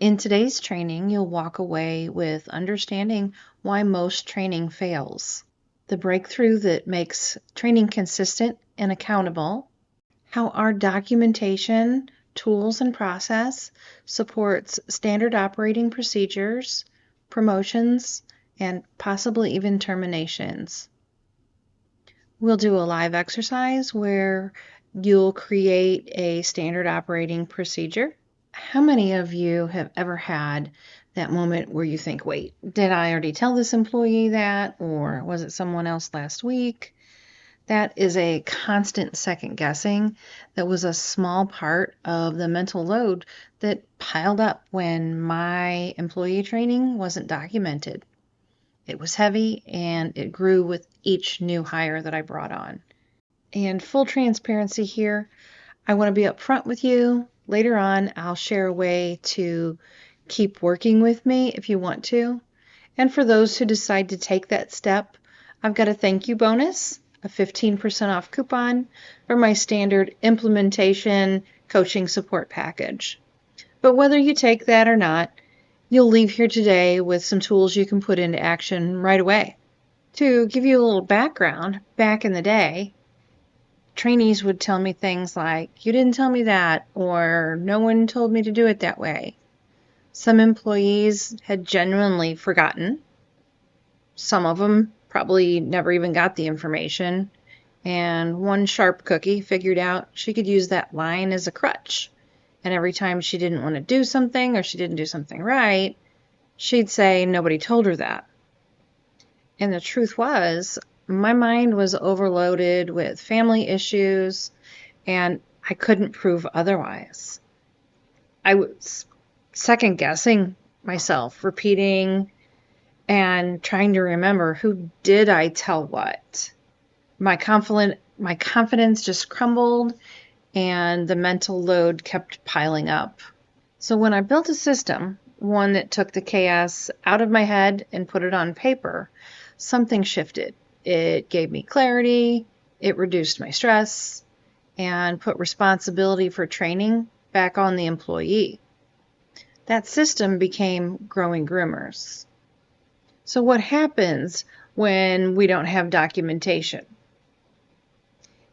In today's training, you'll walk away with understanding why most training fails, the breakthrough that makes training consistent and accountable, how our documentation, tools, and process supports standard operating procedures, promotions, and possibly even terminations. We'll do a live exercise where you'll create a standard operating procedure. How many of you have ever had that moment where you think, wait, did I already tell this employee that? Or was it someone else last week? That is a constant second guessing that was a small part of the mental load that piled up when my employee training wasn't documented. It was heavy and it grew with each new hire that I brought on. And full transparency here, I want to be upfront with you. Later on, I'll share a way to keep working with me if you want to. And for those who decide to take that step, I've got a thank you bonus, a 15% off coupon for my standard implementation coaching support package. But whether you take that or not, you'll leave here today with some tools you can put into action right away. To give you a little background, back in the day, trainees would tell me things like, you didn't tell me that, or no one told me to do it that way. Some employees had genuinely forgotten. Some of them probably never even got the information. And one sharp cookie figured out she could use that line as a crutch. And every time she didn't want to do something or she didn't do something right, she'd say nobody told her that. And the truth was, my mind was overloaded with family issues, and I couldn't prove otherwise. I was second guessing myself, repeating and trying to remember, who did I tell what? My confidence just crumbled, and the mental load kept piling up. So when I built a system, one that took the chaos out of my head and put it on paper, something shifted. It gave me clarity, it reduced my stress, and put responsibility for training back on the employee. That system became Growing Groomers. So what happens when we don't have documentation?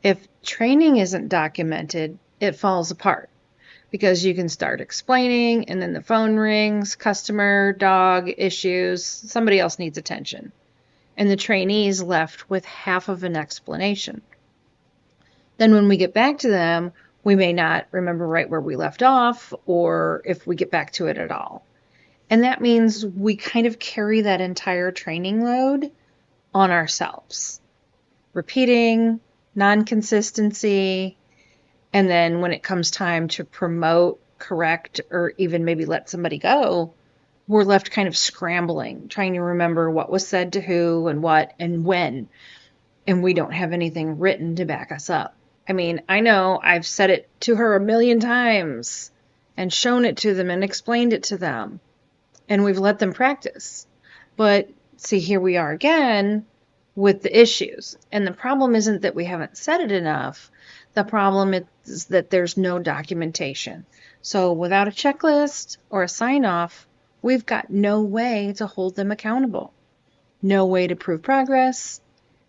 If training isn't documented, it falls apart because you can start explaining and then the phone rings, customer, dog, issues, somebody else needs attention. And the trainee's left with half of an explanation. Then when we get back to them, we may not remember right where we left off or if we get back to it at all. And that means we kind of carry that entire training load on ourselves. Repeating, non-consistency, and then when it comes time to promote, correct, or even maybe let somebody go, we're left kind of scrambling, trying to remember what was said to who and what and when, and we don't have anything written to back us up. I mean, I know I've said it to her a million times and shown it to them and explained it to them, and we've let them practice. But see, here we are again with the issues. And the problem isn't that we haven't said it enough. The problem is that there's no documentation. So without a checklist or a sign-off, we've got no way to hold them accountable, no way to prove progress,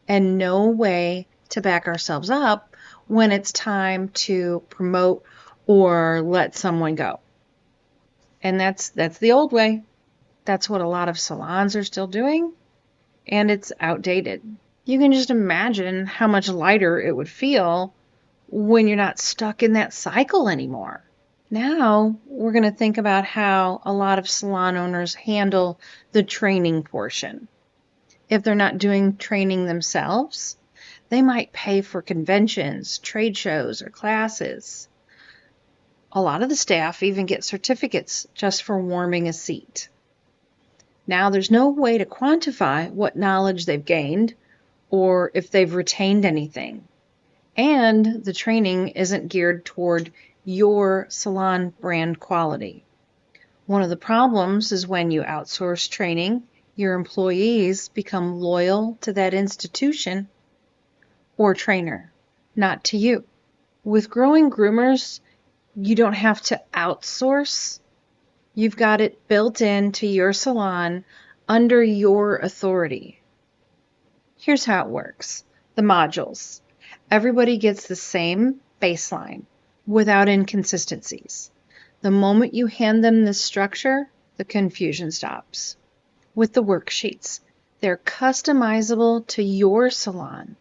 and no way to back ourselves up when it's time to promote or let someone go. And that's the old way. That's what a lot of salons are still doing, and it's outdated. You can just imagine how much lighter it would feel when you're not stuck in that cycle anymore. Now, we're going to think about how a lot of salon owners handle the training portion. If they're not doing training themselves, they might pay for conventions, trade shows, or classes. A lot of the staff even get certificates just for warming a seat. Now, there's no way to quantify what knowledge they've gained or if they've retained anything. And the training isn't geared toward your salon brand quality. One of the problems is when you outsource training, your employees become loyal to that institution or trainer, not to you. With Growing Groomers, you don't have to outsource. You've got it built into your salon under your authority. Here's how it works. The modules. Everybody gets the same baseline without inconsistencies. The moment you hand them this structure, the confusion stops. With the worksheets, they're customizable to your salon.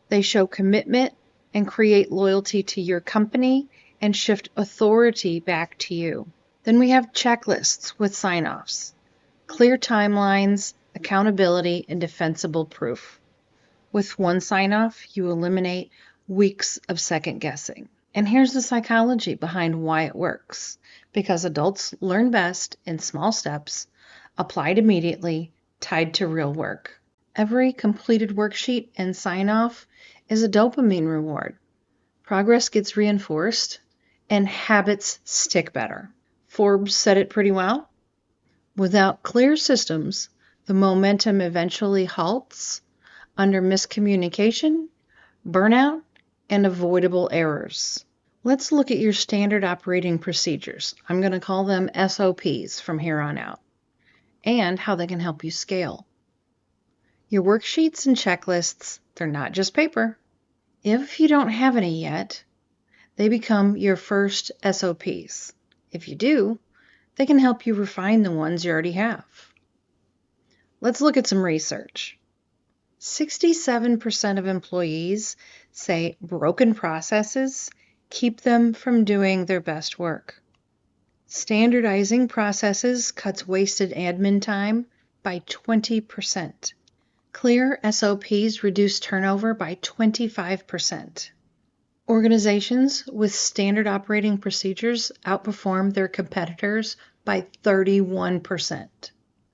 They show commitment and create loyalty to your company and shift authority back to you. Then we have checklists with sign-offs, clear timelines, accountability, and defensible proof. With one sign-off, you eliminate weeks of second guessing. And here's the psychology behind why it works. Because adults learn best in small steps, applied immediately, tied to real work. Every completed worksheet and sign-off is a dopamine reward. Progress gets reinforced, and habits stick better. Forbes said it pretty well. Without clear systems, the momentum eventually halts under miscommunication, burnout, and avoidable errors. Let's look at your standard operating procedures. I'm going to call them SOPs from here on out, and how they can help you scale. Your worksheets and checklists, they're not just paper. If you don't have any yet, they become your first SOPs. If you do, they can help you refine the ones you already have. Let's look at some research. 67% of employees say broken processes keep them from doing their best work. Standardizing processes cuts wasted admin time by 20%. Clear SOPs reduce turnover by 25%. Organizations with standard operating procedures outperform their competitors by 31%.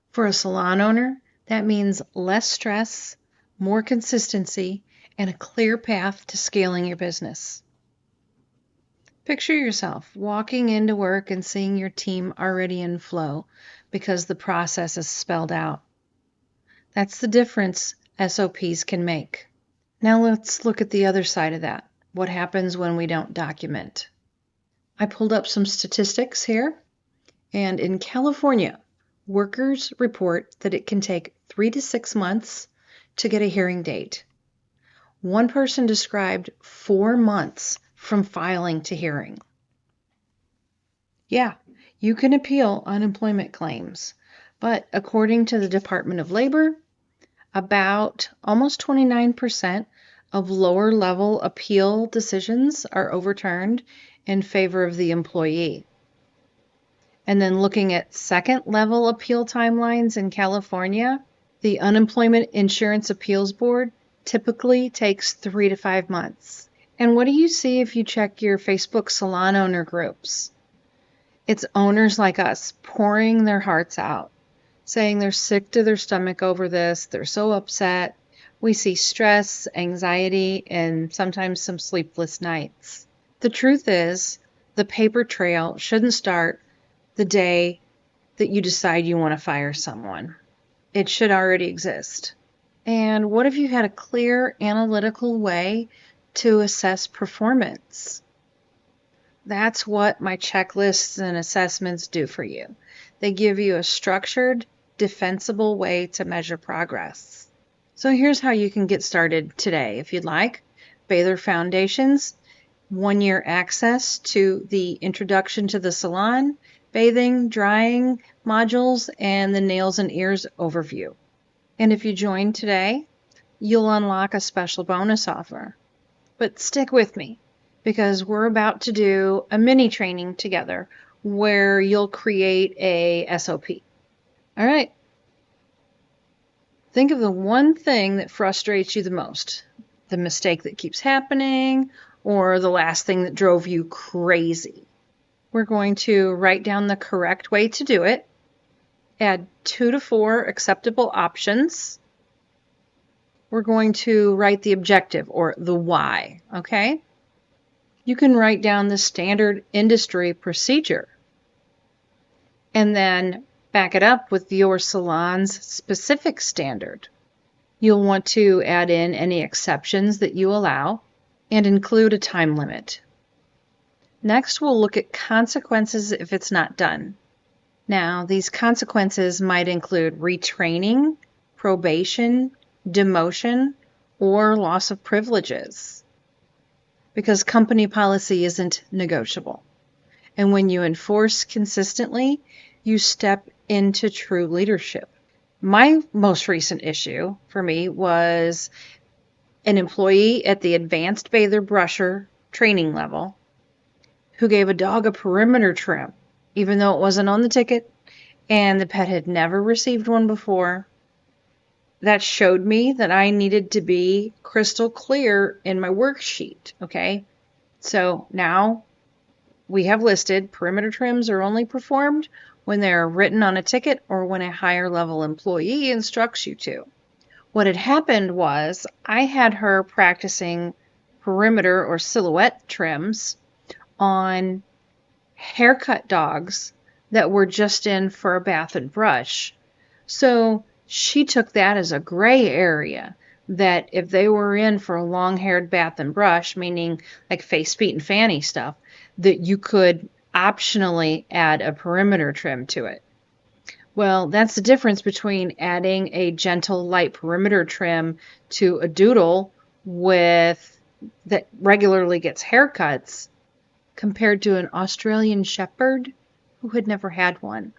For a salon owner, that means less stress, more consistency, and a clear path to scaling your business. Picture yourself walking into work and seeing your team already in flow because the process is spelled out. That's the difference SOPs can make. Now let's look at the other side of that. What happens when we don't document? I pulled up some statistics here, and in California, workers report that it can take 3 to 6 months to get a hearing date. One person described 4 months from filing to hearing. Yeah, you can appeal unemployment claims, but according to the Department of Labor, about almost 29% of lower level appeal decisions are overturned in favor of the employee. And then looking at second level appeal timelines in California, the Unemployment Insurance Appeals Board typically takes 3 to 5 months. And what do you see if you check your Facebook salon owner groups? It's owners like us pouring their hearts out, saying they're sick to their stomach over this, they're so upset. We see stress, anxiety, and sometimes some sleepless nights. The truth is, the paper trail shouldn't start the day that you decide you want to fire someone. It should already exist. And what if you had a clear analytical way to assess performance? That's what my checklists and assessments do for you. They give you a structured, defensible way to measure progress. So here's how you can get started today, if you'd like. Baylor Foundations, 1-year access to the Introduction to the Salon, Bathing, Drying modules, and the Nails and Ears overview. And if you join today, you'll unlock a special bonus offer. But stick with me, because we're about to do a mini training together where you'll create a SOP. All right. Think of the one thing that frustrates you the most, the mistake that keeps happening, or the last thing that drove you crazy. We're going to write down the correct way to do it, add 2 to 4 acceptable options. We're going to write the objective, or the why, okay? You can write down the standard industry procedure and then back it up with your salon's specific standard. You'll want to add in any exceptions that you allow and include a time limit. Next, we'll look at consequences if it's not done. Now, these consequences might include retraining, probation, demotion, or loss of privileges because company policy isn't negotiable. And when you enforce consistently, you step into true leadership. My most recent issue for me was an employee at the advanced bather brusher training level who gave a dog a perimeter trim, even though it wasn't on the ticket and the pet had never received one before. That showed me that I needed to be crystal clear in my worksheet, okay? So now we have listed perimeter trims are only performed when they're written on a ticket or when a higher level employee instructs you to. What had happened was I had her practicing perimeter or silhouette trims on haircut dogs that were just in for a bath and brush. So she took that as a gray area, that if they were in for a long-haired bath and brush, meaning like face, feet, and fanny stuff, that you could optionally add a perimeter trim to it. Well, that's the difference between adding a gentle light perimeter trim to a doodle with that regularly gets haircuts compared to an Australian Shepherd who had never had one.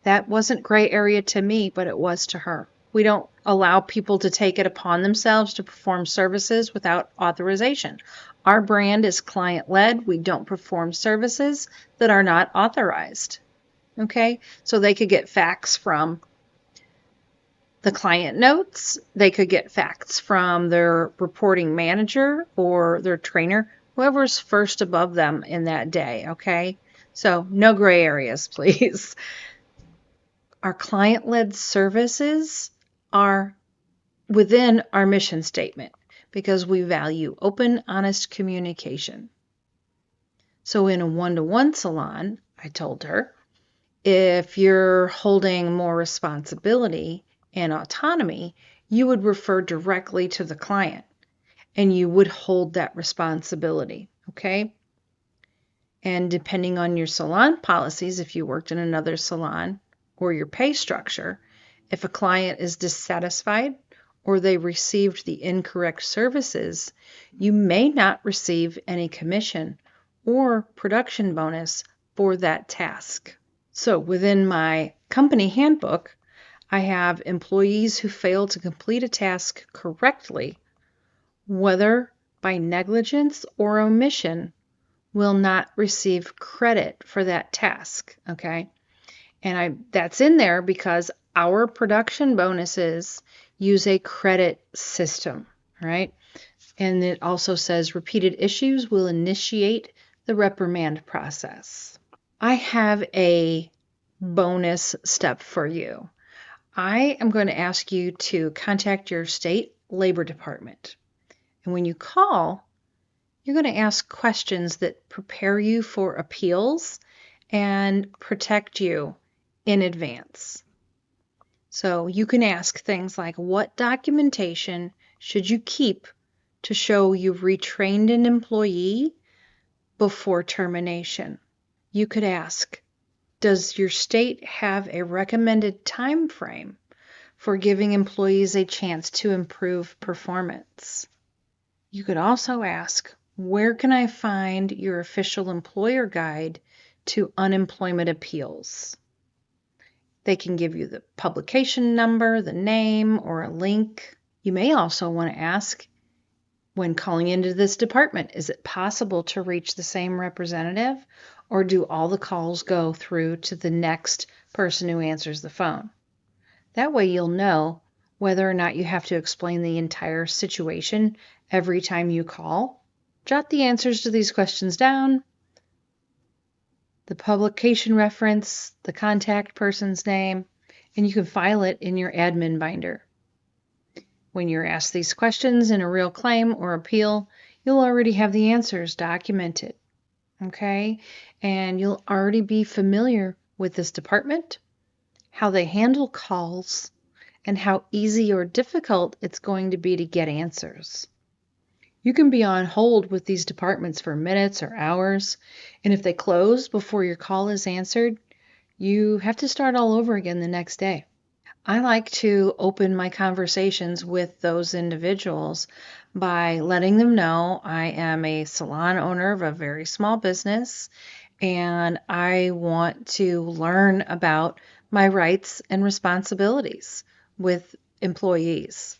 That wasn't gray area to me, but it was to her. We don't allow people to take it upon themselves to perform services without authorization. Our brand is client-led. We don't perform services that are not authorized. Okay? So they could get facts from the client notes. They could get facts from their reporting manager or their trainer, whoever's first above them in that day. Okay? So no gray areas, please. Our client-led services are within our mission statement because we value open, honest communication. So in a one-to-one salon, I told her, if you're holding more responsibility and autonomy, you would refer directly to the client and you would hold that responsibility, okay? And depending on your salon policies, if you worked in another salon, or your pay structure, if a client is dissatisfied or they received the incorrect services, you may not receive any commission or production bonus for that task. So within my company handbook, I have employees who fail to complete a task correctly, whether by negligence or omission, will not receive credit for that task, okay? And that's in there because our production bonuses use a credit system, right? And it also says repeated issues will initiate the reprimand process. I have a bonus step for you. I am going to ask you to contact your state labor department. And when you call, you're going to ask questions that prepare you for appeals and protect you in advance. So you can ask things like, what documentation should you keep to show you've retrained an employee before termination? You could ask, does your state have a recommended time frame for giving employees a chance to improve performance? You could also ask, where can I find your official employer guide to unemployment appeals? They can give you the publication number, the name, or a link. You may also want to ask, when calling into this department, is it possible to reach the same representative, or do all the calls go through to the next person who answers the phone? That way you'll know whether or not you have to explain the entire situation every time you call. Jot the answers to these questions down, the publication reference, the contact person's name, and you can file it in your admin binder. When you're asked these questions in a real claim or appeal, you'll already have the answers documented, okay? And you'll already be familiar with this department, how they handle calls, and how easy or difficult it's going to be to get answers. You can be on hold with these departments for minutes or hours, and if they close before your call is answered, You have to start all over again the next day. I like to open my conversations with those individuals by letting them know I am a salon owner of a very small business and I want to learn about my rights and responsibilities with employees.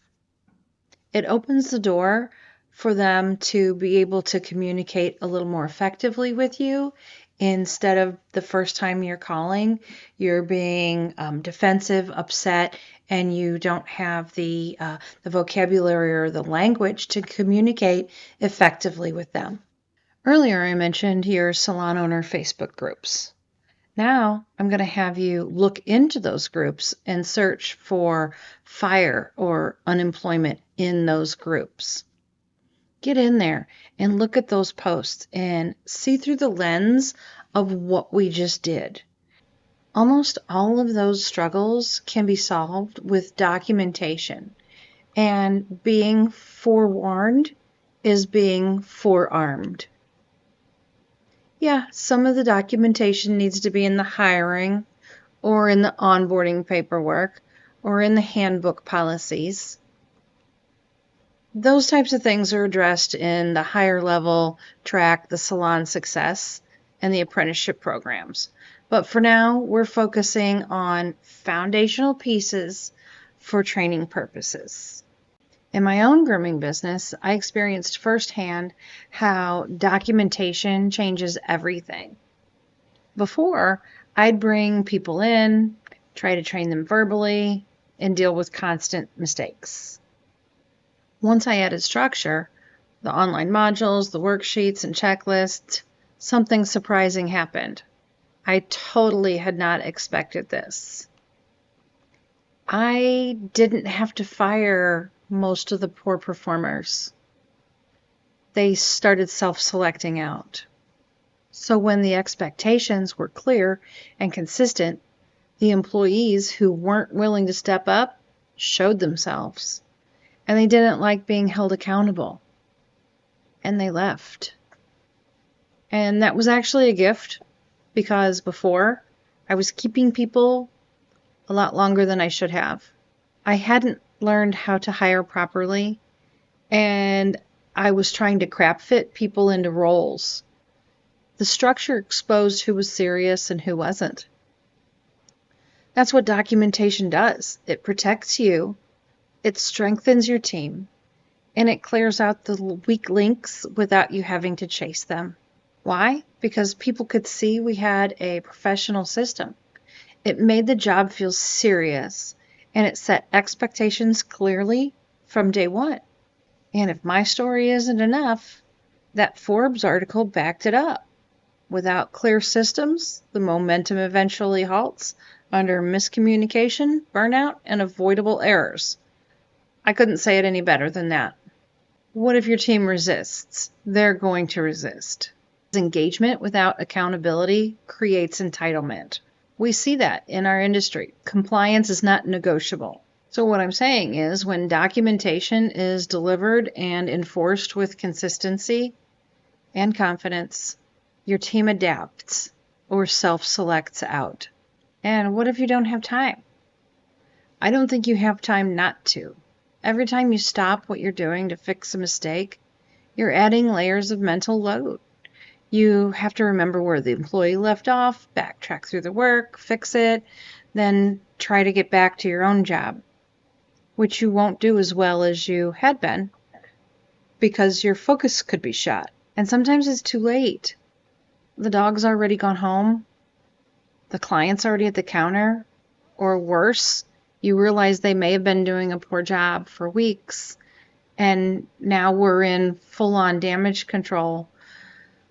It opens the door for them to be able to communicate a little more effectively with you instead of the first time you're calling, you're being defensive, upset, and you don't have the vocabulary or the language to communicate effectively with them. Earlier, I mentioned your salon owner Facebook groups. Now, I'm going to have you look into those groups and search for fire or unemployment in those groups. Get in there and look at those posts and see through the lens of what we just did. Almost all of those struggles can be solved with documentation, and being forewarned is being forearmed. Yeah, some of the documentation needs to be in the hiring or in the onboarding paperwork or in the handbook policies. Those types of things are addressed in the higher level track, the salon success, and the apprenticeship programs. But for now, we're focusing on foundational pieces for training purposes. In my own grooming business, I experienced firsthand how documentation changes everything. Before, I'd bring people in, try to train them verbally, and deal with constant mistakes. Once I added structure, the online modules, the worksheets, and checklists, something surprising happened. I totally had not expected this. I didn't have to fire most of the poor performers. They started self-selecting out. So when the expectations were clear and consistent, the employees who weren't willing to step up showed themselves. And they didn't like being held accountable. And they left. And that was actually a gift because before I was keeping people a lot longer than I should have. I hadn't learned how to hire properly, and I was trying to crap fit people into roles. The structure exposed who was serious and who wasn't. That's what documentation does. It protects you, it strengthens your team, and it clears out the weak links without you having to chase them. Why? Because people could see we had a professional system. It made the job feel serious, and it set expectations clearly from day one. And if my story isn't enough, that Forbes article backed it up. Without clear systems, the momentum eventually halts under miscommunication, burnout, and avoidable errors. I couldn't say it any better than that. What if your team resists? They're going to resist. Engagement without accountability creates entitlement. We see that in our industry. Compliance is not negotiable. So what I'm saying is when documentation is delivered and enforced with consistency and confidence, your team adapts or self-selects out. And what if you don't have time? I don't think you have time not to. Every time you stop what you're doing to fix a mistake, you're adding layers of mental load. You have to remember where the employee left off, backtrack through the work, fix it, then try to get back to your own job, which you won't do as well as you had been because your focus could be shot. And sometimes it's too late. The dog's already gone home, the client's already at the counter, or worse, you realize they may have been doing a poor job for weeks, and now we're in full-on damage control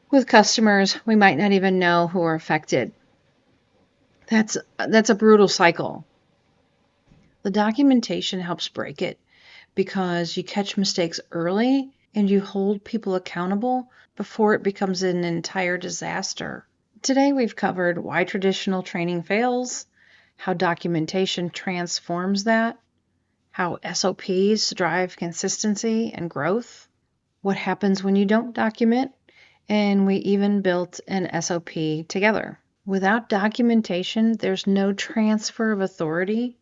with customers we might not even know who are affected. That's a brutal cycle. The documentation helps break it because you catch mistakes early and you hold people accountable before it becomes an entire disaster. Today we've covered why traditional training fails, how documentation transforms that, how SOPs drive consistency and growth, what happens when you don't document, and we even built an SOP together. Without documentation, there's no transfer of authority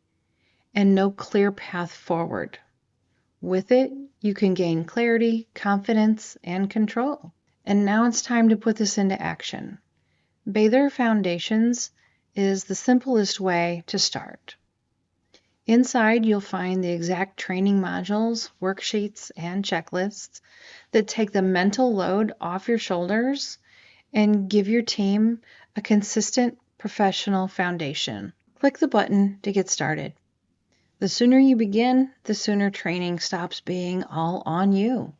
and no clear path forward. With it, you can gain clarity, confidence, and control. And now it's time to put this into action. Bather Foundations is the simplest way to start. Inside, you'll find the exact training modules, worksheets, and checklists that take the mental load off your shoulders and give your team a consistent professional foundation. Click the button to get started. The sooner you begin, the sooner training stops being all on you.